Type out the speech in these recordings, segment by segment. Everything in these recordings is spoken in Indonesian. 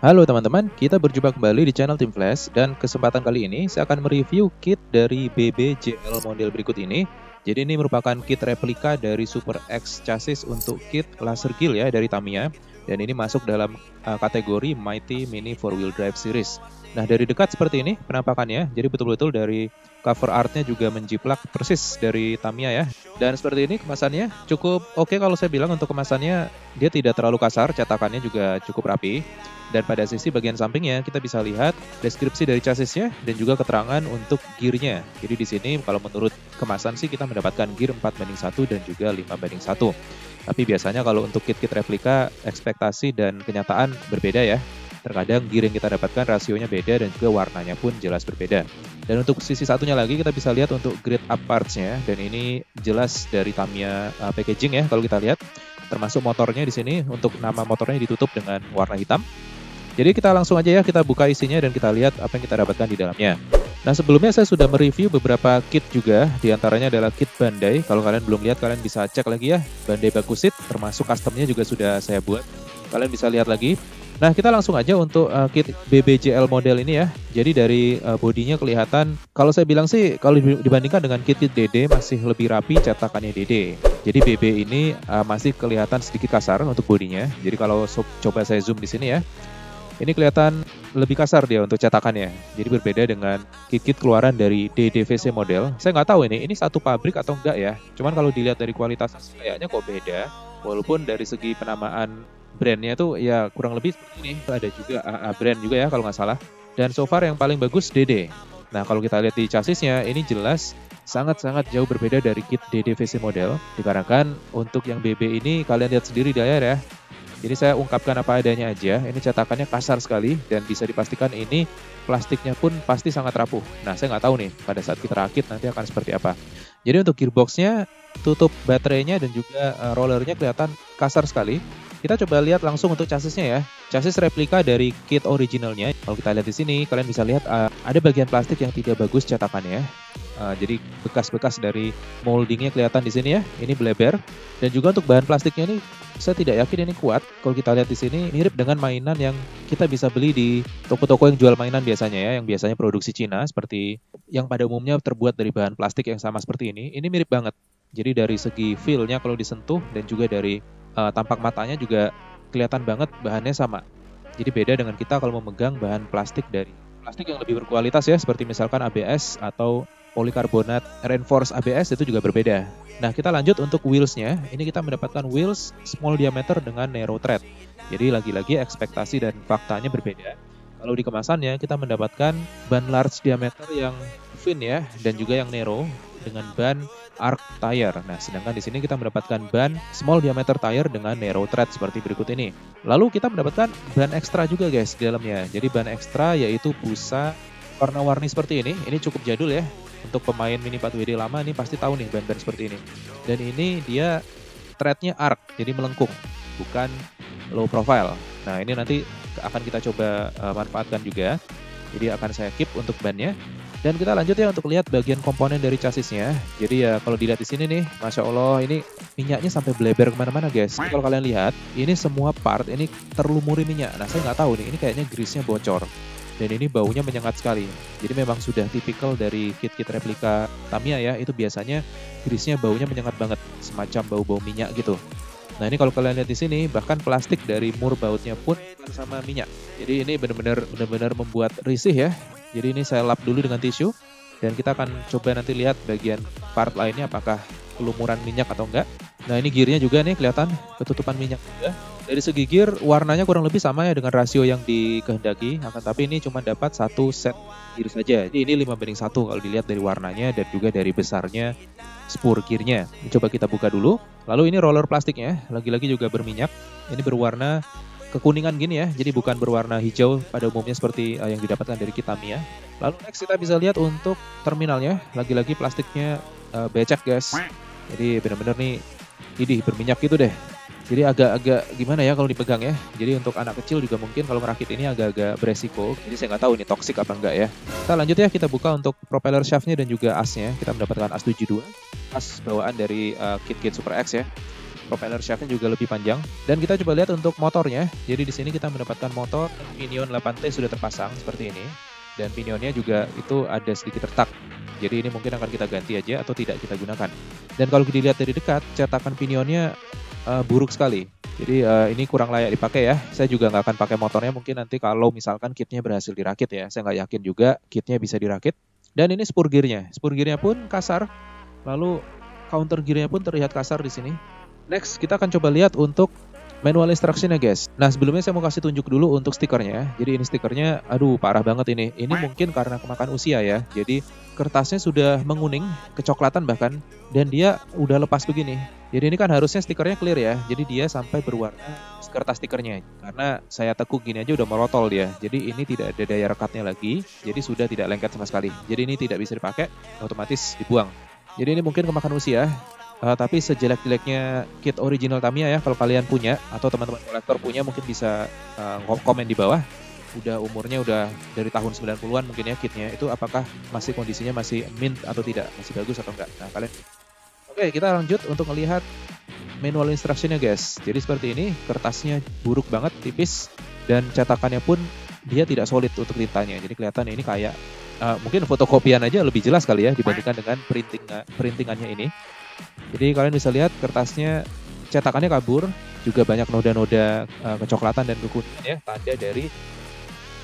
Halo teman-teman, kita berjumpa kembali di channel Tim Flash dan kesempatan kali ini saya akan mereview kit dari BBJL model berikut ini. Jadi ini merupakan kit replika dari Super X chassis untuk kit laser kill ya dari Tamiya, dan ini masuk dalam kategori Mighty Mini 4-Wheel Drive Series. Nah, dari dekat seperti ini penampakannya, jadi betul-betul dari cover artnya juga menjiplak persis dari Tamiya ya. Dan seperti ini kemasannya cukup oke kalau saya bilang. Untuk kemasannya dia tidak terlalu kasar, cetakannya juga cukup rapi. Dan pada sisi bagian sampingnya kita bisa lihat deskripsi dari chassisnya dan juga keterangan untuk gearnya. Jadi di sini kalau menurut kemasan sih kita mendapatkan gear 4:1 dan juga 5:1. Tapi biasanya kalau untuk kit-kit replika ekspektasi dan kenyataan berbeda ya. Terkadang gear yang kita dapatkan rasionya beda dan juga warnanya pun jelas berbeda. Dan untuk sisi satunya lagi kita bisa lihat untuk grade up parts-nya, dan ini jelas dari Tamiya packaging ya kalau kita lihat. Termasuk motornya di sini, untuk nama motornya ditutup dengan warna hitam. Jadi kita langsung aja ya, kita buka isinya dan kita lihat apa yang kita dapatkan di dalamnya. Nah, sebelumnya saya sudah mereview beberapa kit juga, diantaranya adalah kit Bandai. Kalau kalian belum lihat, kalian bisa cek lagi ya, Bandai Bakusit, termasuk customnya juga sudah saya buat. Kalian bisa lihat lagi. Nah, kita langsung aja untuk kit BBJL model ini ya. Jadi dari bodinya kelihatan, kalau saya bilang sih, kalau dibandingkan dengan kit-kit DD masih lebih rapi cetakannya DD. Jadi BB ini masih kelihatan sedikit kasar untuk bodinya. Jadi kalau coba saya zoom di sini ya, ini kelihatan lebih kasar dia untuk cetakannya. Jadi berbeda dengan kit-kit keluaran dari DDVC model. Saya nggak tahu ini satu pabrik atau enggak ya. Cuman kalau dilihat dari kualitas kayaknya kok beda. Walaupun dari segi penamaan brandnya tuh ya kurang lebih seperti ini. Ada juga AA brand juga ya kalau nggak salah. Dan so far yang paling bagus DD. Nah, kalau kita lihat di chassisnya ini jelas sangat-sangat jauh berbeda dari kit DDVC model. Dikarenakan untuk yang BB ini kalian lihat sendiri di layar ya. Jadi saya ungkapkan apa adanya aja, ini cetakannya kasar sekali dan bisa dipastikan ini plastiknya pun pasti sangat rapuh. Nah, saya nggak tahu nih pada saat kita rakit nanti akan seperti apa. Jadi untuk gearboxnya, tutup baterainya dan juga rollernya kelihatan kasar sekali. Kita coba lihat langsung untuk chassisnya ya. Chassis replika dari kit originalnya. Kalau kita lihat di sini, kalian bisa lihat ada bagian plastik yang tidak bagus cetakannya. Jadi bekas-bekas dari moldingnya kelihatan di sini ya. Ini bleber. Dan juga untuk bahan plastiknya ini saya tidak yakin ini kuat. Kalau kita lihat di sini mirip dengan mainan yang kita bisa beli di toko-toko yang jual mainan biasanya ya, yang biasanya produksi Cina, seperti yang pada umumnya terbuat dari bahan plastik yang sama seperti ini. Ini mirip banget. Jadi dari segi feel-nya kalau disentuh dan juga dari tampak matanya juga kelihatan banget bahannya sama. Jadi beda dengan kita kalau memegang bahan plastik dari plastik yang lebih berkualitas ya, seperti misalkan ABS atau polikarbonat reinforced ABS, itu juga berbeda. Nah, kita lanjut untuk wheelsnya. Ini kita mendapatkan wheels small diameter dengan narrow tread. Jadi lagi-lagi ekspektasi dan faktanya berbeda. Kalau di kemasannya kita mendapatkan ban large diameter yang thin ya, dan juga yang narrow dengan ban arc tire. Nah, sedangkan di sini kita mendapatkan ban small diameter tire dengan narrow tread seperti berikut ini. Lalu kita mendapatkan ban ekstra juga guys di dalamnya. Jadi ban ekstra yaitu busa warna-warni seperti ini. Ini cukup jadul ya. Untuk pemain Mini 4WD lama ini pasti tahu nih ban-ban seperti ini. Dan ini dia threadnya arc, jadi melengkung, bukan low profile. Nah, ini nanti akan kita coba manfaatkan juga. Jadi akan saya keep untuk bannya. Dan kita lanjut ya untuk lihat bagian komponen dari chassisnya. Jadi ya kalau dilihat di sini nih, Masya Allah ini minyaknya sampai bleber kemana-mana guys. Kalau kalian lihat, ini semua part ini terlumuri minyak. Nah, saya nggak tahu nih, ini kayaknya grease-nya bocor. Dan ini baunya menyengat sekali. Jadi memang sudah tipikal dari kit-kit replika Tamiya ya, itu biasanya grease-nya baunya menyengat banget, semacam bau-bau minyak gitu. Nah, ini kalau kalian lihat di sini, bahkan plastik dari mur bautnya pun sama minyak. Jadi ini benar-benar membuat risih ya. Jadi ini saya lap dulu dengan tisu dan kita akan coba nanti lihat bagian part lainnya apakah kelumuran minyak atau enggak. Nah, ini gearnya juga nih kelihatan ketutupan minyak juga. Dari segi gear warnanya kurang lebih sama ya dengan rasio yang dikehendaki, akan tapi ini cuma dapat satu set gear saja. Jadi ini 5:1 kalau dilihat dari warnanya dan juga dari besarnya spur gearnya. Coba kita buka dulu. Lalu ini roller plastiknya, lagi-lagi juga berminyak. Ini berwarna kekuningan gini ya, jadi bukan berwarna hijau pada umumnya seperti yang didapatkan dari kit Tamiya. Lalu next kita bisa lihat untuk terminalnya, lagi-lagi plastiknya becek guys. Jadi benar-benar nih idih berminyak gitu deh. Jadi agak-agak gimana ya kalau dipegang ya. Jadi untuk anak kecil juga mungkin kalau merakit ini agak-agak beresiko. Jadi saya nggak tahu ini toksik apa enggak ya. Kita lanjut ya, kita buka untuk propeller shaftnya dan juga asnya. Kita mendapatkan as 72, as bawaan dari kit-kit Super X ya. propeller shaftnya juga lebih panjang. Dan kita coba lihat untuk motornya. Jadi di sini kita mendapatkan motor pinion 8T sudah terpasang seperti ini. Dan pinionnya juga itu ada sedikit retak. Jadi ini mungkin akan kita ganti aja atau tidak kita gunakan. Dan kalau dilihat dari dekat, cetakan pinionnya buruk sekali. Jadi ini kurang layak dipakai ya. Saya juga nggak akan pakai motornya mungkin nanti kalau misalkan kitnya berhasil dirakit ya. Saya nggak yakin juga kitnya bisa dirakit. Dan ini spur gearnya. Spur gearnya pun kasar. Lalu counter gearnya pun terlihat kasar di sini. Next kita akan coba lihat untuk manual instruction-nya guys. Nah sebelumnya saya mau kasih tunjuk dulu untuk stikernya. Jadi ini stikernya, aduh parah banget ini. Ini mungkin karena kemakan usia ya. Jadi kertasnya sudah menguning, kecoklatan bahkan. Dan dia udah lepas begini. Jadi ini kan harusnya stikernya clear ya. Jadi dia sampai berwarna kertas stikernya. Karena saya tekuk gini aja udah merotol dia. Jadi ini tidak ada daya rekatnya lagi. Jadi sudah tidak lengket sama sekali. Jadi ini tidak bisa dipakai, otomatis dibuang. Jadi ini mungkin kemakan usia. Tapi sejelek-jeleknya kit original Tamiya ya, kalau kalian punya atau teman-teman kolektor punya mungkin bisa komen di bawah. Umurnya udah dari tahun 90-an mungkin ya kitnya. Itu apakah masih kondisinya masih mint atau tidak, masih bagus atau enggak. Nah kalian. Oke, kita lanjut untuk melihat manual instruction-nya guys. Jadi seperti ini, kertasnya buruk banget, tipis, dan cetakannya pun dia tidak solid untuk tintanya. Jadi kelihatan ini kayak mungkin fotokopian aja lebih jelas kali ya dibandingkan dengan printingannya ini. Jadi kalian bisa lihat kertasnya cetakannya kabur, juga banyak noda-noda kecoklatan dan kekuningan ya, tanda dari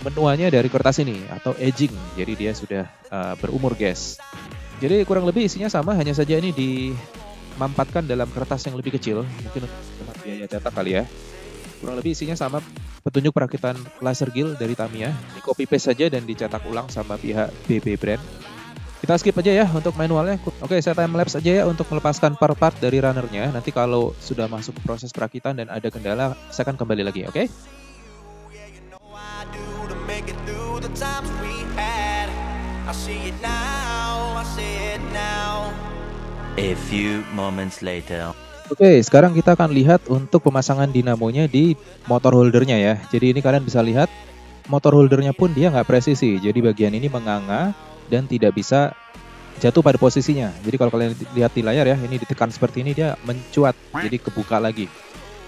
menuanya dari kertas ini atau aging. Jadi dia sudah berumur guys. Jadi kurang lebih isinya sama, hanya saja ini dimampatkan dalam kertas yang lebih kecil, mungkin untuk biaya cetak kali ya. Kurang lebih isinya sama, petunjuk perakitan laser gill dari Tamiya. Ini copy paste saja dan dicetak ulang sama pihak BB brand. Kita skip aja ya untuk manualnya. Oke, saya time lapse aja ya untuk melepaskan part-part dari runnernya. Nanti kalau sudah masuk ke proses perakitan dan ada kendala, saya akan kembali lagi, oke? A few moments later. Oke, sekarang kita akan lihat untuk pemasangan dinamonya di motor holdernya ya. Jadi ini kalian bisa lihat motor holdernya pun dia nggak presisi. Jadi bagian ini menganga dan tidak bisa jatuh pada posisinya. Jadi kalau kalian lihat di layar ya, ini ditekan seperti ini dia mencuat, jadi kebuka lagi.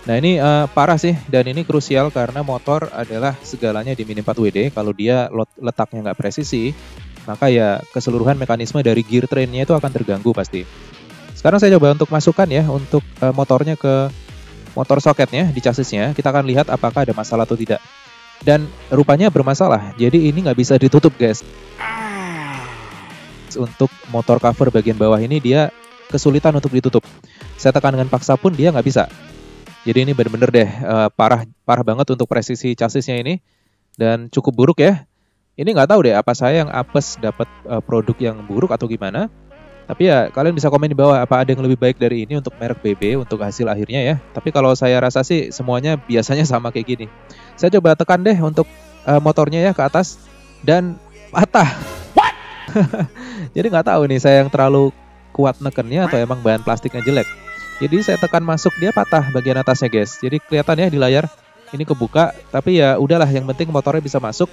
Nah ini parah sih, dan ini krusial karena motor adalah segalanya di Mini 4WD. Kalau dia letaknya nggak presisi, maka ya keseluruhan mekanisme dari gear trainnya itu akan terganggu pasti. Sekarang saya coba untuk masukkan ya untuk motornya ke motor soketnya di chassisnya. Kita akan lihat apakah ada masalah atau tidak. Dan rupanya bermasalah, jadi ini nggak bisa ditutup guys. Untuk motor cover bagian bawah ini dia kesulitan untuk ditutup. Saya tekan dengan paksa pun dia nggak bisa. Jadi ini bener-bener deh parah banget untuk presisi chassisnya ini, dan cukup buruk ya. Ini nggak tahu deh apa saya yang apes dapat produk yang buruk atau gimana. Tapi ya kalian bisa komen di bawah apa ada yang lebih baik dari ini untuk merek BB untuk hasil akhirnya ya. Tapi kalau saya rasa sih semuanya biasanya sama kayak gini. Saya coba tekan deh untuk motornya ya ke atas dan patah. Jadi nggak tahu nih saya yang terlalu kuat nekennya atau emang bahan plastiknya jelek. Jadi saya tekan masuk dia patah bagian atasnya guys. Jadi kelihatan ya di layar ini kebuka. Tapi ya udahlah, yang penting motornya bisa masuk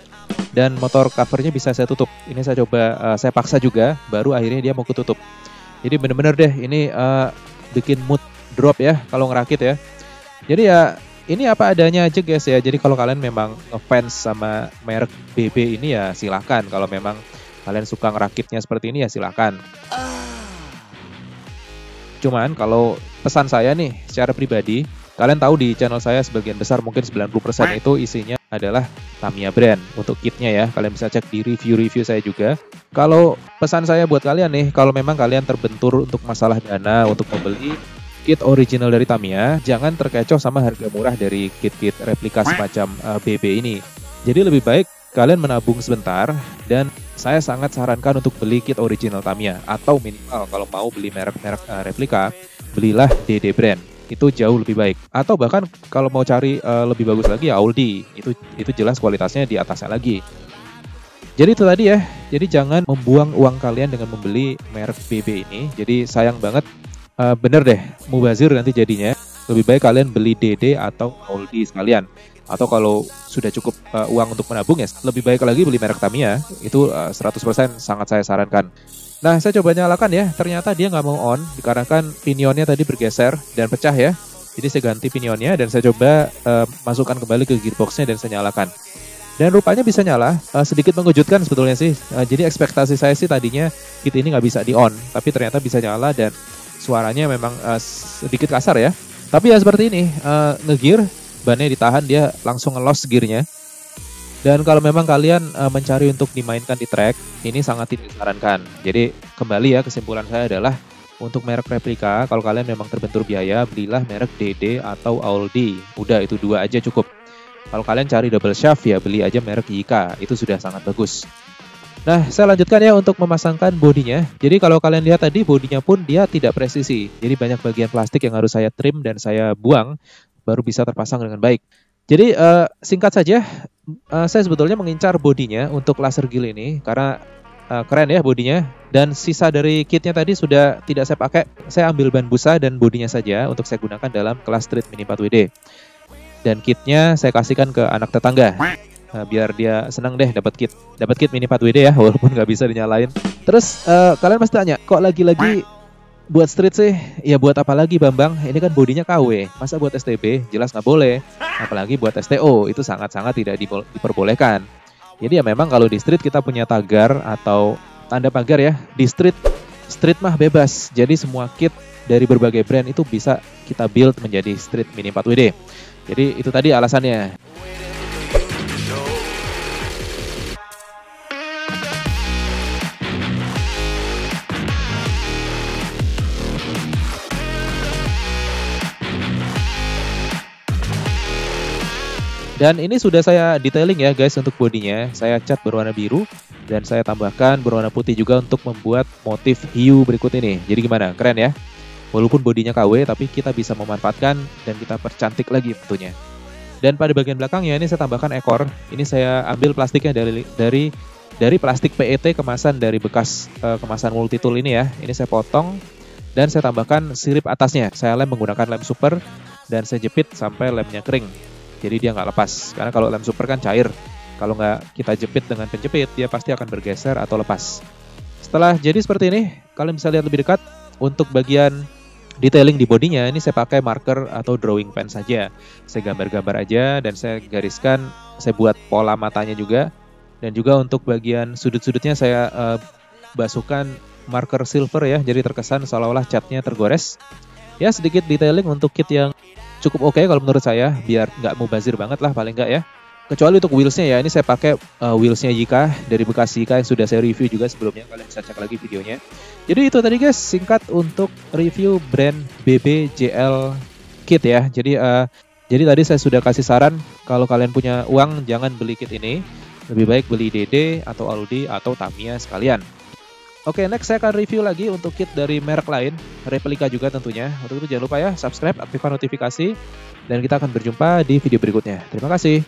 dan motor covernya bisa saya tutup. Ini saya coba saya paksa juga, baru akhirnya dia mau ketutup. Jadi bener-bener deh ini bikin mood drop ya kalau ngerakit ya. Jadi ya ini apa adanya aja guys ya. Jadi kalau kalian memang ngefans sama merek BB ini ya silahkan. Kalau memang kalian suka ngerakitnya seperti ini ya silakan. Cuman kalau pesan saya nih secara pribadi, kalian tahu di channel saya sebagian besar mungkin 90% itu isinya adalah Tamiya brand untuk kitnya ya. Kalian bisa cek di review-review saya juga. Kalau pesan saya buat kalian nih, kalau memang kalian terbentur untuk masalah dana untuk membeli kit original dari Tamiya, jangan terkecoh sama harga murah dari kit-kit replika semacam BB ini. Jadi lebih baik kalian menabung sebentar, dan saya sangat sarankan untuk beli kit original Tamiya, atau minimal kalau mau beli merek-merek replika, belilah DD brand. Itu jauh lebih baik. Atau bahkan kalau mau cari lebih bagus lagi ya Aldi. Itu jelas kualitasnya di atasnya lagi. Jadi itu tadi ya. Jadi jangan membuang uang kalian dengan membeli merek BB ini. Jadi sayang banget. Bener deh, mubazir nanti jadinya. Lebih baik kalian beli DD atau Aldi sekalian. Atau kalau sudah cukup uang untuk menabung ya lebih baik lagi beli merek Tamiya. Itu 100% sangat saya sarankan. Nah, saya coba nyalakan ya. Ternyata dia nggak mau on dikarenakan pinionnya tadi bergeser dan pecah ya. Jadi saya ganti pinionnya dan saya coba masukkan kembali ke gearboxnya dan saya nyalakan. Dan rupanya bisa nyala, sedikit mengejutkan sebetulnya sih. Jadi ekspektasi saya sih tadinya kit ini nggak bisa di-on, tapi ternyata bisa nyala dan suaranya memang sedikit kasar ya. Tapi ya seperti ini, nge-gear, bannya ditahan, dia langsung nge-loss gearnya. Dan kalau memang kalian mencari untuk dimainkan di track, ini sangat tidak disarankan. Jadi kembali ya, kesimpulan saya adalah untuk merek replika, kalau kalian memang terbentur biaya, belilah merek DD atau Aldi. Udah, itu dua aja cukup. Kalau kalian cari double shaft ya beli aja merek Yika, itu sudah sangat bagus. Nah, saya lanjutkan ya untuk memasangkan bodinya. Jadi kalau kalian lihat tadi bodinya pun dia tidak presisi. Jadi banyak bagian plastik yang harus saya trim dan saya buang baru bisa terpasang dengan baik. Jadi singkat saja, saya sebetulnya mengincar bodinya untuk laser gill ini karena keren ya bodinya. Dan sisa dari kitnya tadi sudah tidak saya pakai. Saya ambil ban busa dan bodinya saja untuk saya gunakan dalam kelas Street Mini 4WD. Dan kitnya saya kasihkan ke anak tetangga. Nah, biar dia senang deh dapat kit Mini 4WD ya, walaupun nggak bisa dinyalain. Terus kalian pasti tanya, kok lagi-lagi buat street sih? Ya buat apa lagi Bambang? Ini kan bodinya KW, masa buat STB? Jelas nggak boleh. Apalagi buat STO, itu sangat-sangat tidak diperbolehkan. Jadi ya memang kalau di street kita punya tagar atau tanda pagar ya. Di street mah bebas. Jadi semua kit dari berbagai brand itu bisa kita build menjadi Street Mini 4WD. Jadi itu tadi alasannya. Dan ini sudah saya detailing ya guys untuk bodinya. Saya cat berwarna biru dan saya tambahkan berwarna putih juga untuk membuat motif hiu berikut ini. Jadi gimana? Keren ya? Walaupun bodinya KW tapi kita bisa memanfaatkan dan kita percantik lagi tentunya. Dan pada bagian belakangnya ini saya tambahkan ekor. Ini saya ambil plastiknya dari plastik PET kemasan dari bekas kemasan multitool ini ya. Ini saya potong dan saya tambahkan sirip atasnya. Saya lem menggunakan lem super dan saya jepit sampai lemnya kering. Jadi dia nggak lepas. Karena kalau lem super kan cair. Kalau nggak kita jepit dengan penjepit, dia pasti akan bergeser atau lepas. Setelah jadi seperti ini, kalian bisa lihat lebih dekat. Untuk bagian detailing di bodinya, ini saya pakai marker atau drawing pen saja. Saya gambar-gambar aja dan saya gariskan, saya buat pola matanya juga. Dan juga untuk bagian sudut-sudutnya saya basuhkan marker silver ya, jadi terkesan seolah-olah catnya tergores. Ya sedikit detailing untuk kit yang cukup oke kalau menurut saya, biar nggak mubazir banget lah paling nggak ya. Kecuali untuk wheelsnya ya, ini saya pakai wheelsnya Yika dari bekas Yika yang sudah saya review juga sebelumnya, kalian bisa cek lagi videonya. Jadi itu tadi guys, singkat untuk review brand BBJL kit ya. Jadi tadi saya sudah kasih saran, kalau kalian punya uang jangan beli kit ini, lebih baik beli DD atau Aldi atau Tamiya sekalian. Oke, next saya akan review lagi untuk kit dari merek lain, replika juga tentunya. Untuk itu jangan lupa ya, subscribe, aktifkan notifikasi, dan kita akan berjumpa di video berikutnya. Terima kasih.